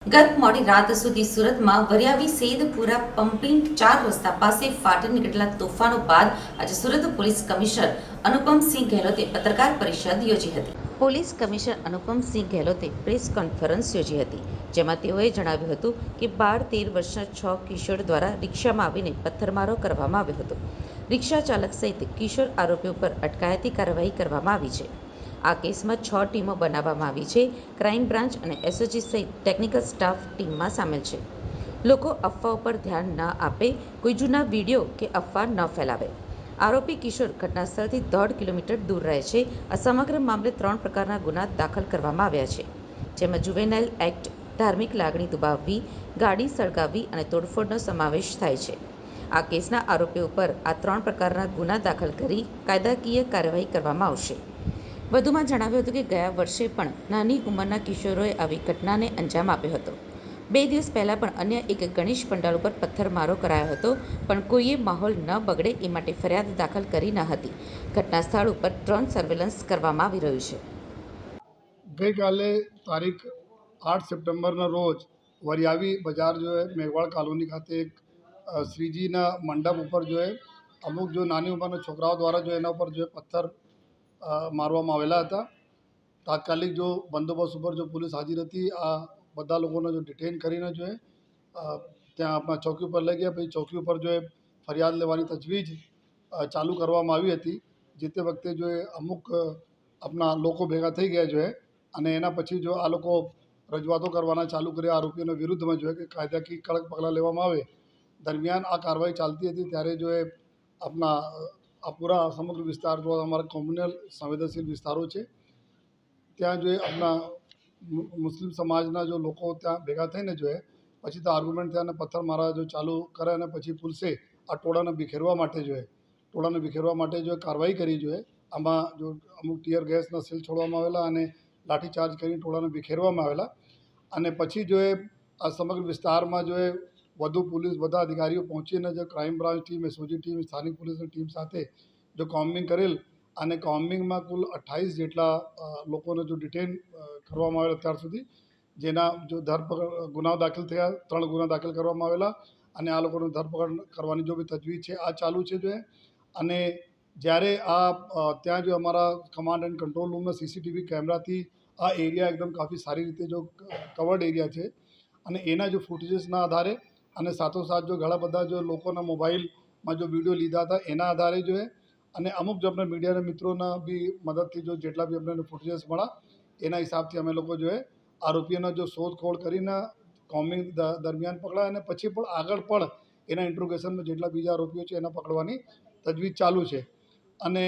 ગત મોડી રાત સુધી સુરતમાં વરિયાવી સેદપુરા પમ્પિંગ 4 રસ્તા પાસે ફાટી નીકળેલા તોફાનો બાદ આજે સુરત પોલીસ કમિશનર અનુપમસિંહ ગેહલોતે પત્રકાર પરિષદ યોજી હતી. પોલીસ કમિશનર અનુપમસિંહ ગેહલોતે પ્રેસ કોન્ફરન્સ યોજી હતી, જેમાં તેઓએ જણાવ્યું હતું કે 12-13 વર્ષના 6 કિશોર દ્વારા રિક્ષામાં આવીને પથ્થરમારો કરવામાં આવ્યો હતો. રિક્ષા ચાલક સહિત કિશોર આરોપીઓ પર અટકાયતી કાર્યવાહી કરવામાં આવી છે. આ કેસમાં 6 ટીમો બનાવવામાં આવી છે. ક્રાઇમ બ્રાન્ચ અને એસઓજી સહિત ટેકનિકલ સ્ટાફ ટીમમાં સામેલ છે. લોકો અફવાઓ પર ધ્યાન ન આપે, કોઈ જૂના વિડીયો કે અફવા ન ફેલાવે. આરોપી કિશોર ઘટનાસ્થળથી 1.5 કિલોમીટર દૂર રહે છે. આ સમગ્ર મામલે 3 પ્રકારના ગુના દાખલ કરવામાં આવ્યા છે, જેમાં જુવેનાઇલ એક્ટ, ધાર્મિક લાગણી દુભાવવી, ગાડી સળગાવવી અને તોડફોડનો સમાવેશ થાય છે. આ કેસના આરોપીઓ પર આ 3 પ્રકારના ગુના દાખલ કરી કાયદાકીય કાર્યવાહી કરવામાં આવશે. વધુમાં જણાવ્યું હતું કે ગયા વર્ષે પણ નાની ઉંમરના કિશોરોએ આવી ઘટનાને અંજામ આપ્યો હતો. 2 દિવસ પહેલા પણ અન્ય એક ગણેશ પંડાલ ઉપર પથ્થરમારો કરાયો હતો, પણ કોઈએ માહોલ ન બગડે એ માટે ફરિયાદ દાખલ કરી ન હતી. ઘટના સ્થળ ઉપર ડ્રોન સર્વેલન્સ કરવામાં આવી રહ્યું છે. ગઈકાલે તારીખ 8 સપ્ટેમ્બરના રોજ વરિયાવી બજાર મેઘવાળ કોલોની ખાતે એક શ્રીજીના મંડપ ઉપર અમુક નાની ઉંમરના છોકરાઓ દ્વારા એના ઉપર પથ્થર મારવામાં આવેલા હતા. તાત્કાલિક બંદોબસ્ત ઉપર પોલીસ હાજર હતી. આ બધા લોકોને ડિટેન કરીને ત્યાં આપણા ચોકી ઉપર લઈ ગયા. પછી ચોકી ઉપર ફરિયાદ લેવાની તજવીજ ચાલુ કરવામાં આવી હતી. જે તે વખતે અમુક આપણા લોકો ભેગા થઈ ગયા અને એના પછી આ લોકો રજૂઆતો કરવાના ચાલુ કર્યા આરોપીઓના વિરુદ્ધમાં કે કાયદાકીય કડક પગલાં લેવામાં આવે. દરમિયાન આ કાર્યવાહી ચાલતી હતી ત્યારે આપણા આ પૂરા સમગ્ર વિસ્તાર અમારા કોમ્યુનલ સંવેદનશીલ વિસ્તારો છે, ત્યાં આપણા મુસ્લિમ સમાજના લોકો ત્યાં ભેગા થઈને પછી તો આર્ગ્યુમેન્ટ થયા અને પથ્થર મારા ચાલુ કરે અને પછી પોલીસે આ ટોળાને વિખેરવા માટે કાર્યવાહી કરી. આમાં અમુક ટીયર ગેસના સેલ છોડવામાં આવેલા અને લાઠીચાર્જ કરીને ટોળાને વિખેરવામાં આવેલા. અને પછી આ સમગ્ર વિસ્તારમાં વધુ પોલીસ બધા અધિકારીઓ પહોંચીને crime branch team, SOG team, સ્થાનિક પોલીસની ટીમ સાથે કોમ્બિંગ કરેલ અને કોમ્બિંગમાં કુલ 28 જેટલા લોકોને ડિટેન કરવામાં આવેલા અત્યાર સુધી, જેના ગુનાઓ દાખલ થયા. 3 ગુના દાખલ કરવામાં આવેલા અને આ લોકોને ધરપકડ કરવાની બી તજવીજ છે, આ ચાલુ છે. અને જ્યારે ત્યાં અમારા કમાન્ડ એન્ડ કંટ્રોલ રૂમના સીસીટીવી કેમેરાથી આ એરિયા એકદમ કાફી સારી રીતે કવર્ડ એરિયા છે અને એના ફૂટેજીસના આધારે અને સાથોસાથ ઘણા બધા લોકોના મોબાઈલમાં વિડીયો લીધા હતા એના આધારે અને અમુક આપણે મીડિયાના મિત્રોના બી મદદથી જેટલા બી અમને ફૂટેજીસ મળ્યા એના હિસાબથી અમે લોકો આરોપીઓના શોધખોળ કરીને કોમ્બિંગ દરમિયાન પકડાયા અને પછી પણ આગળ પણ એના ઇન્ટ્રોગેશનમાં જેટલા બીજા આરોપીઓ છે એના પકડવાની તજવીજ ચાલુ છે. અને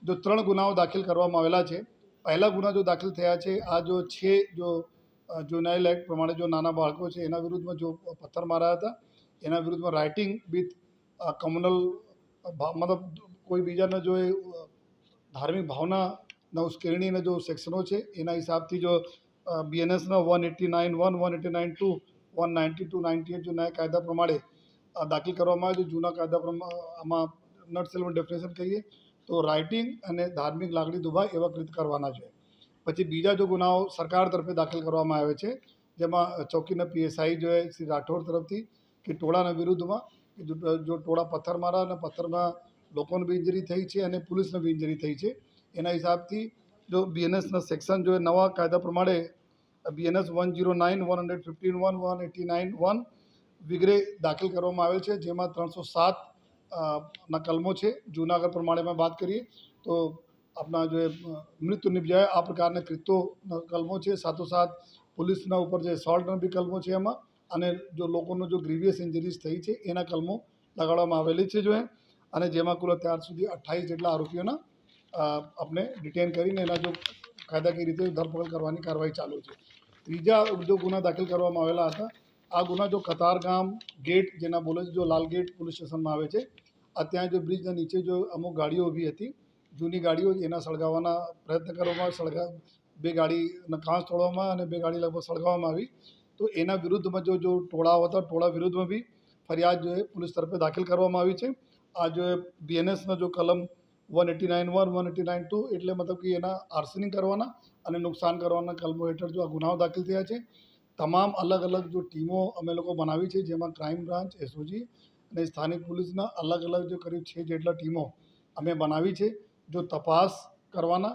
3 ગુનાઓ દાખલ કરવામાં આવેલા છે. પહેલા ગુના દાખલ થયા છે આ છે જુવેનાઇલ એક્ટ પ્રમાણે નાના બાળકો છે એના વિરુદ્ધમાં પથ્થર માર્યા હતા. એના વિરુદ્ધમાં રાઇટિંગ વિથ કમ્યુનલ મતલબ કોઈ બીજાને ધાર્મિક ભાવનાના ઉશ્કેરણીના સેક્શનો છે એના હિસાબથી બીએનએસના 189(1), 189(2), 192, 98 નયા કાયદા પ્રમાણે દાખલ કરવામાં આવે છે. જૂના કાયદા પ્રમાણે આમાં નટસેલમાં ડેફિનેશન કહીએ તો રાઇટિંગ અને ધાર્મિક લાગણી દુભાય એવા કૃત્ય કરવાના છે. પછી બીજા ગુનાઓ સરકાર તરફે દાખલ કરવામાં આવે છે, જેમાં ચોકીના પીએસઆઈ શ્રી રાઠોડ તરફથી કે ટોળાના વિરુદ્ધમાં ટોળા પથ્થર મારા અને પથ્થરમાં લોકોને બી ઇન્જરી થઈ છે અને પોલીસને બી ઇન્જરી થઈ છે. એના હિસાબથી બીએનએસના સેક્શન નવા કાયદા પ્રમાણે બીએનએસ 109, 115(1), 189(1) વગેરે દાખલ કરવામાં આવેલ છે, જેમાં 307 ના કલમો છે. જૂનાગઢ પ્રમાણેમાં વાત કરીએ તો આપણા મૃત્યુ નિપજાય આ પ્રકારના કૃત્યોના કલમો છે. સાથોસાથ પોલીસના ઉપર એસોલ્ટના બી કલમો છે એમાં, અને લોકોનો ગ્રીવિયસ ઇન્જરીઝ થઈ છે એના કલમો લગાડવામાં આવેલી છે અને જેમાં કુલ અત્યાર સુધી 28 જેટલા આરોપીઓના આપણે ડિટેન કરીને એના કાયદાકીય રીતે ધરપકડ કરવાની કાર્યવાહી ચાલુ છે. ત્રીજા ગુના દાખલ કરવામાં આવેલા હતા. આ ગુના કતારગામ ગેટ જેના બોલે છે લાલ ગેટ પોલીસ સ્ટેશનમાં આવે છે. ત્યાં બ્રિજના નીચે અમુક ગાડીઓ ઊભી હતી, જૂની ગાડીઓ, એના સળગાવવાના પ્રયત્ન કરવામાં 2 ગાડીના કાચ તોડવામાં અને 2 ગાડી લગભગ સળગાવવામાં આવી. તો એના વિરુદ્ધમાં ટોળાઓ હતા, ટોળા વિરુદ્ધમાં બી ફરિયાદ પોલીસ તરફે દાખલ કરવામાં આવી છે. આ બીએનએસના કલમ 189(1), 189(2) એટલે મતલબ કે એના આર્સનિંગ કરવાના અને નુકસાન કરવાના કલમો હેઠળ આ ગુનાઓ દાખલ થયા છે. તમામ અલગ અલગ જો ટીમો અમે લોકો બનાવી છે, જેમાં ક્રાઇમ બ્રાન્ચ, એસઓજી અને સ્થાનિક પોલીસના અલગ અલગ જો કરીબ 6 જેટલા ટીમો અમે બનાવી છે, જો તપાસ કરવાના,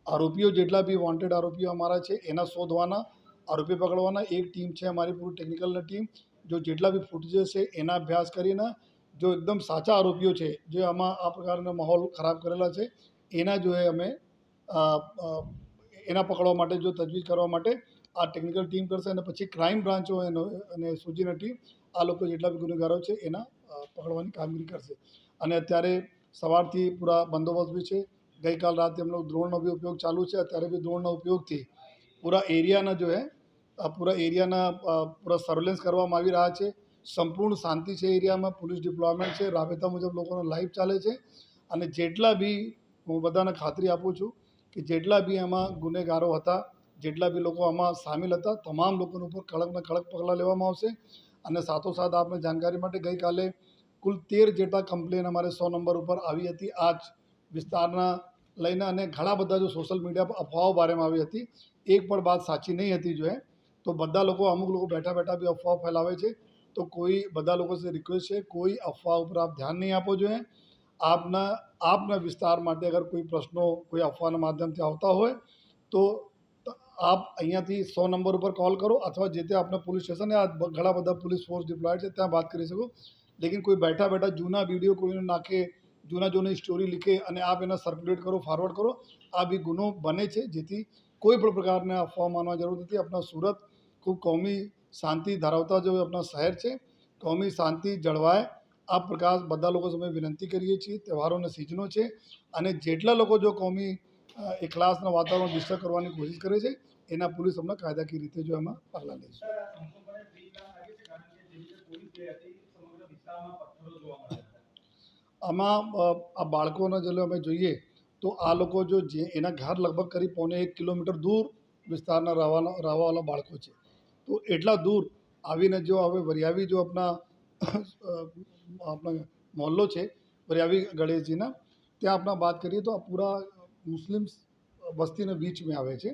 આરોપીઓ જેટલા બી વોન્ટેડ આરોપીઓ અમારા છે એના શોધવાના, આરોપી પકડવાના. એક ટીમ છે અમારી પૂરી ટેકનિકલની ટીમ, જો જેટલા બી ફૂટેજીસ છે એના અભ્યાસ કરીને જો એકદમ સાચા આરોપીઓ છે જે આમાં આ પ્રકારના માહોલ ખરાબ કરેલા છે એના જો એ અમે અ, અ, એના પકડવા માટે જો તજવીજ કરવા માટે આ ટેકનિકલ ટીમ કરશે, અને પછી ક્રાઇમ બ્રાન્ચો અને એસઓજીની ટીમ આ લોકો જેટલા બી ગુનેગારો છે એના પકડવાની કામગીરી કરશે. અને અત્યારે સવારથી પૂરા બંદોબસ્ત બી છે. ગઈકાલ રાતે हम लोग ડ્રોનનો બી ઉપયોગ ચાલુ છે. અત્યારે બી ડ્રોનના ઉપયોગથી પૂરા એરિયાના જો હે પૂરા એરિયાના પૂરા સર્વેલન્સ કરવામાં આવી રહ્યા છે. સંપૂર્ણ શાંતિ છે એરિયામાં, પોલીસ ડિપ્લોયમેન્ટ છે, રાબેતા મુજબ લોકોનો લાઈફ ચાલે છે. અને જેટલા બી હું બધાને ખાતરી આપું છું કે જેટલા બી આમાં ગુનેગારો હતા, જેટલા બી લોકો આમાં સામેલ હતા, તમામ લોકોના ઉપર કડકના કડક પગલાં લેવામાં આવશે. અને સાથોસાથ આપને જાણકારી માટે ગઈકાલે કુલ 13 જેટલા કમ્પ્લેન અમારે 100 નંબર ઉપર આવી હતી આ જ વિસ્તારના લઈને. અને ઘણા બધા જો સોશિયલ મીડિયા પર અફવાઓ બારેમાં આવી હતી, એક પણ વાત સાચી નહીં હતી જો તો બધા લોકો, અમુક લોકો બેઠા બેઠા બી અફવાઓ ફેલાવે છે. તો કોઈ બધા લોકો સે રિક્વેસ્ટ છે, કોઈ અફવા ઉપર આપ ધ્યાન નહીં આપો જોઈએ. આપના વિસ્તાર માટે અગર કોઈ પ્રશ્નો કોઈ અફવાના માધ્યમથી આવતા હોય તો આપ અહીંયાથી 100 નંબર ઉપર કોલ કરો, અથવા જે તે આપના પોલીસ સ્ટેશન, આ ઘણા બધા પોલીસ ફોર્સ ડિપ્લોયડ છે ત્યાં વાત કરી શકો. લેકિન કોઈ બેઠા બેઠા જૂના વિડીયો કોઈને નાખે, જૂની સ્ટોરી લીખે અને આપ એને સર્ક્યુલેટ કરો, ફોરવર્ડ કરો, આ બી ગુનો બને છે. જેથી કોઈ પણ પ્રકારના અફવા માનવા જરૂર નથી. આપણા સુરત ખૂબ કોમી શાંતિ ધરાવતા જો આપણા શહેર છે, કોમી શાંતિ જળવાય આ પ્રકાર બધા લોકો સામે વિનંતી કરીએ છીએ. તહેવારોના સિઝનો છે અને જેટલા લોકો જો કોમી એકલાસના વાતાવરણ ડિસ્ટર્બ કરવાની કોશિશ કરે છે એના પોલીસ હમણાં કાયદાકીય રીતે જો એમાં પગલાં લે છે. આમાં આ બાળકોના જો અમે જોઈએ તો આ લોકો જો જે એના ઘર લગભગ કરીબ 1.5 કિલોમીટર દૂર વિસ્તારના રહેવાવાળા બાળકો છે. તો એટલા દૂર આવીને જો હવે વરિયાવી જો આપણા મોહલ્લો છે વરિયાવી ગણેશજીના, ત્યાં આપણા વાત કરીએ તો આ પૂરા મુસ્લિમ વસ્તીના બીચમાં આવે છે.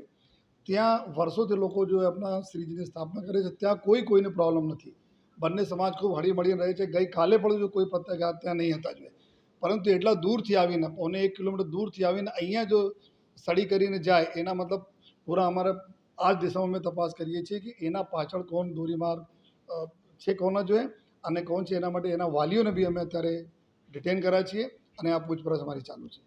ત્યાં વર્ષોથી લોકો જો આપણા શ્રીજીની સ્થાપના કરે છે, ત્યાં કોઈને પ્રોબ્લેમ નથી. બંને સમાજ ખૂબ હળીમળીને રહે છે. ગઈકાલે પણ જો કોઈ પત્રકાર ત્યાં નહીં હતા જોઈએ, પરંતુ એટલા દૂરથી આવીને 1.5 કિલોમીટર દૂરથી આવીને અહીંયા જો સ્ટડી કરીને જાય, એના મતલબ પૂરા અમારા આ જ દિશામાં અમે તપાસ કરીએ છીએ કે એના પાછળ કોણ ધોરીમાર છે, કોના જોઈએ અને કોણ છે. એના માટે એના વાલીઓને બી અમે અત્યારે ડિટેન કર્યા છીએ અને આ પૂછપરછ અમારી ચાલુ છે.